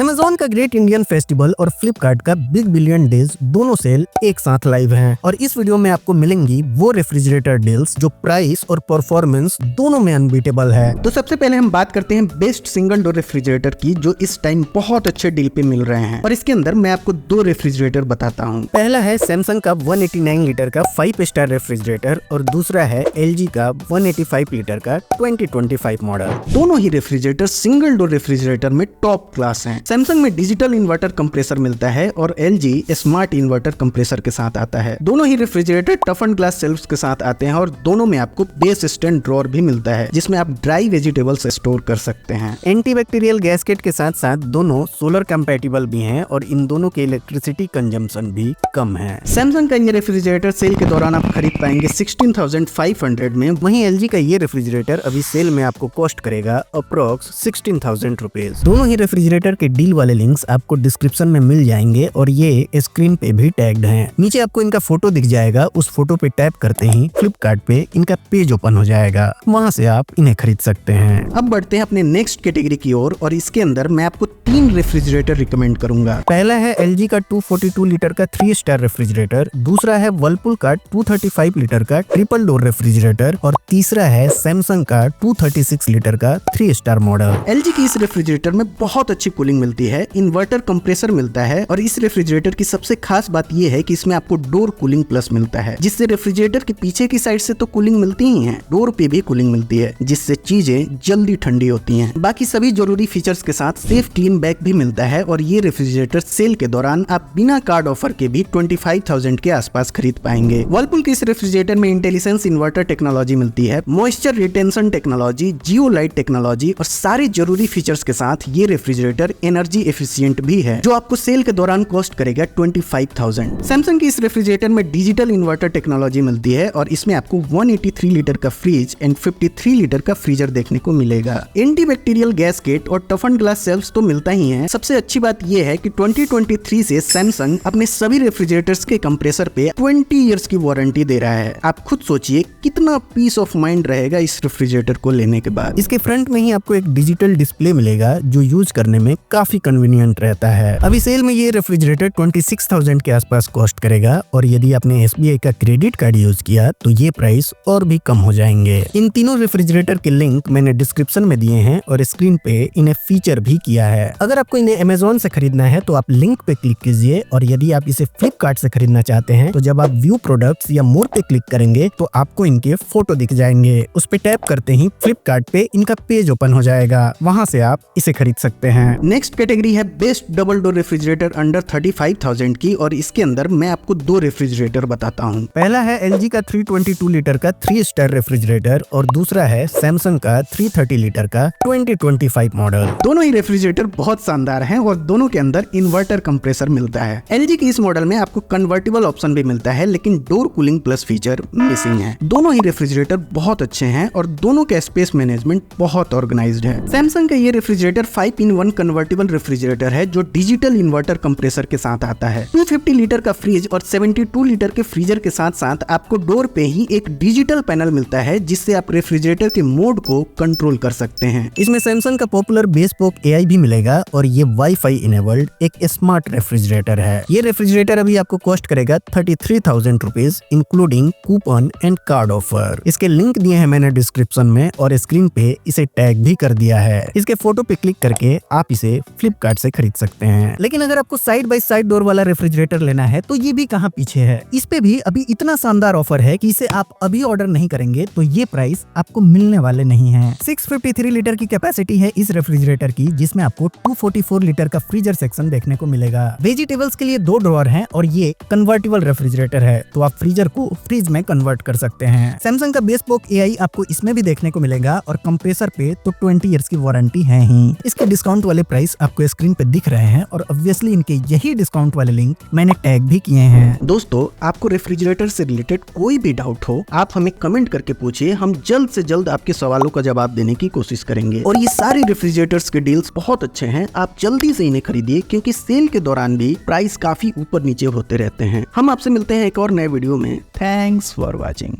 Amazon का great Indian festival और फ्लिपकार्ट का बिग बिलियन डेज दोनों सेल एक साथ लाइव हैं और इस वीडियो में आपको मिलेंगी वो रेफ्रिजरेटर डील्स जो प्राइस और परफॉर्मेंस दोनों में अनबीटेबल है। तो सबसे पहले हम बात करते हैं बेस्ट सिंगल डोर रेफ्रिजरेटर की, जो इस टाइम बहुत अच्छे डील पे मिल रहे हैं और इसके अंदर मैं आपको दो रेफ्रिजरेटर बताता हूँ। पहला है सैमसंग का 189 लीटर का 5 स्टार रेफ्रिजरेटर और दूसरा है LG का 185 लीटर का 2025 मॉडल। दोनों ही रेफ्रिजरेटर सिंगल डोर रेफ्रिजरेटर में टॉप क्लास हैं। सैमसंग में डिजिटल इन्वर्टर कंप्रेसर मिलता है और LG स्मार्ट इन्वर्टर कंप्रेसर के साथ आता है। दोनों ही refrigerator tough and glass shelves के साथ आते हैं और दोनों में आपको बेस स्टैंड ड्रॉअर भी मिलता है जिसमें आप ड्राई वेजिटेबल्स स्टोर कर सकते हैं। एंटीबैक्टीरियल गैस्केट के साथ साथ दोनों सोलर कंपैटिबल भी हैं और इन दोनों के इलेक्ट्रिसिटी कंजम्पशन भी कम है। सैमसंग का ये रेफ्रिजरेटर सेल के दौरान आप खरीद पाएंगे 16,500 में, वहीं LG का ये रेफ्रिजरेटर अभी सेल में आपको कॉस्ट करेगा अप्रोक्स 16,000 रुपीज। दोनों ही रेफ्रिजरेटर के डील वाले लिंक्स आपको डिस्क्रिप्शन में मिल जाएंगे और ये स्क्रीन पे भी टैग्ड हैं। नीचे आपको इनका फोटो दिख जाएगा, उस फोटो पे टैप करते ही फ्लिपकार्ट पे इनका पेज ओपन हो जाएगा, वहाँ से आप इन्हें खरीद सकते हैं। अब बढ़ते हैं अपने नेक्स्ट कैटेगरी की ओर और इसके अंदर मैं आपको 3 रेफ्रिजरेटर रिकमेंड करूंगा। पहला है LG का 242 लीटर का 3 स्टार रेफ्रिजरेटर, दूसरा है वर्लपूल का 235 लीटर का ट्रिपल डोर रेफ्रिजरेटर और तीसरा है सैमसंग का 236 लीटर का 3 स्टार मॉडल। LG की इस रेफ्रिजरेटर में बहुत अच्छी कूलिंग मिलती है, इन्वर्टर कंप्रेसर मिलता है और इस रेफ्रिजरेटर की सबसे खास बात यह है कि इसमें आपको डोर कूलिंग प्लस मिलता है, जिससे रेफ्रिजरेटर के पीछे की साइड से तो कूलिंग मिलती ही है, डोर पे भी कूलिंग मिलती है जिससे चीजें जल्दी ठंडी होती हैं। बाकी सभी जरूरी फीचर्स के साथ सेफ क्लीन बैग भी मिलता है और ये रेफ्रिजरेटर सेल के दौरान आप बिना कार्ड ऑफर के भी 25,000 के आसपास खरीद पाएंगे। वर्लपूल के इस रेफ्रिजरेटर में इंटेलिजेंस इन्वर्टर टेक्नोलॉजी मिलती है, मॉइस्चर रिटेंशन टेक्नोलॉजी, जियो लाइट टेक्नोलॉजी और सारे जरूरी फीचर्स के साथ ये रेफ्रिजरेटर एनर्जी एफिशिएंट भी है, जो आपको सेल के दौरान कॉस्ट करेगा 25,000। सैमसंग की इस रेफ्रिजरेटर में डिजिटल इन्वर्टर टेक्नोलॉजी मिलती है और इसमें आपको 183 लीटर का फ्रिज एंड 53 लीटर का फ्रीजर देखने को मिलेगा। एंटीबैक्टीरियल गैस्केट और टफ एंड ग्लास शेल्फ्स तो मिलता ही है। सबसे अच्छी बात यह है कि 2023 से सैमसंग अपने सभी रेफ्रिजरेटर्स के कंप्रेसर पे 20 इयर्स की वारंटी दे रहा है। आप खुद सोचिए कितना पीस ऑफ माइंड रहेगा इस रेफ्रिजरेटर को लेने के बाद। इसके फ्रंट में ही आपको एक डिजिटल डिस्प्ले मिलेगा जो यूज करने में काफी कन्वीनियंट रहता है। अभी सेल में ये रेफ्रिजरेटर 26,000 के आसपास कॉस्ट करेगा और यदि आपने SBI का क्रेडिट कार्ड यूज किया तो ये प्राइस और भी कम हो जाएंगे। इन तीनों रेफ्रिजरेटर के लिंक मैंने डिस्क्रिप्शन में दिए हैं और स्क्रीन पे इन्हें फीचर भी किया है। अगर आपको इन्हें Amazon से खरीदना है तो आप लिंक पे क्लिक कीजिए और यदि आप इसे फ्लिपकार्ट से खरीदना चाहते हैं तो जब आप व्यू प्रोडक्ट्स या मोर पे क्लिक करेंगे तो आपको इनके फोटो दिख जाएंगे। उस पे टैप करते ही फ्लिपकार्ट पे इनका पेज ओपन हो जाएगा, वहाँ से आप इसे खरीद सकते हैं। नेक्स्ट कैटेगरी है best double door refrigerator under 35,000 की और इसके अंदर मैं आपको 2 रेफ्रिजरेटर बताता हूँ। पहला है LG का 322 लीटर का 3 स्टार रेफ्रिजरेटर और दूसरा है सैमसंग का 330 लीटर का 2025 मॉडल। दोनों ही रेफ्रिजरेटर बहुत शानदार हैं और दोनों के अंदर इन्वर्टर कंप्रेसर मिलता है। LG की इस मॉडल में आपको कन्वर्टेबल ऑप्शन भी मिलता है लेकिन door cooling plus feature missing है। दोनों ही रेफ्रिजरेटर बहुत अच्छे हैं और दोनों का स्पेस मैनेजमेंट बहुत ऑर्गेनाइज्ड है। सैमसंग का ये रेफ्रिजरेटर 5-in-1 कन्वर्टेबल रेफ्रिजरेटर है जो डिजिटल इन्वर्टर कंप्रेसर के साथ आता है। 250 लीटर का फ्रिज और 72 लीटर के फ्रीजर के साथ साथ आपको डोर पे ही एक डिजिटल पैनल मिलता है जिससे आप रेफ्रिजरेटर के मोड को कंट्रोल कर सकते हैं। इसमें सैमसंग का पॉपुलर बेस्पोक AI भी मिलेगा और ये वाईफाई इनेबल्ड एक स्मार्ट रेफ्रिजरेटर है। ये रेफ्रिजरेटर अभी आपको कॉस्ट करेगा 33,000 rupees including coupon and card offer. इसके लिंक दिए हैं मैंने डिस्क्रिप्शन में और स्क्रीन पे इसे टैग भी कर दिया है। इसके फोटो पे क्लिक करके आप इसे फ्लिपकार्ट से खरीद सकते हैं। लेकिन अगर आपको साइड बाय साइड डोर वाला रेफ्रिजरेटर लेना है तो ये भी कहाँ पीछे है। इस पे भी अभी इतना शानदार ऑफर है कि इसे आप अभी ऑर्डर नहीं करेंगे तो ये प्राइस आपको मिलने वाले नहीं है। 653 लीटर की कैपेसिटी है इस रेफ्रिजरेटर की जिसमें आपको 244 लीटर का फ्रीजर सेक्शन देखने को मिलेगा। वेजिटेबल्स के लिए 2 ड्रॉअर हैं और ये कन्वर्टेबल रेफ्रिजरेटर है तो आप फ्रीजर को फ्रिज में कन्वर्ट कर सकते हैं। सैमसंग का बेस्पोक AI आपको इसमें भी देखने को मिलेगा और कंप्रेसर पे तो 20 इयर्स की वारंटी है ही। इसके डिस्काउंट वाले प्राइस आपको स्क्रीन पे दिख रहे हैं और ऑब्वियसली इनके यही डिस्काउंट वाले लिंक मैंने टैग भी किए हैं। दोस्तों, आपको रेफ्रिजरेटर से रिलेटेड कोई भी डाउट हो आप हमें कमेंट करके पूछिए, हम जल्द से जल्द आपके सवालों का जवाब देने की कोशिश करेंगे। और ये सारे रेफ्रिजरेटर्स के डील्स बहुत अच्छे हैं, आप जल्दी से इन्हें खरीदिए क्योंकि सेल के दौरान भी प्राइस काफी ऊपर नीचे होते रहते हैं। हम आपसे मिलते हैं एक और नए वीडियो में। Thanks for watching.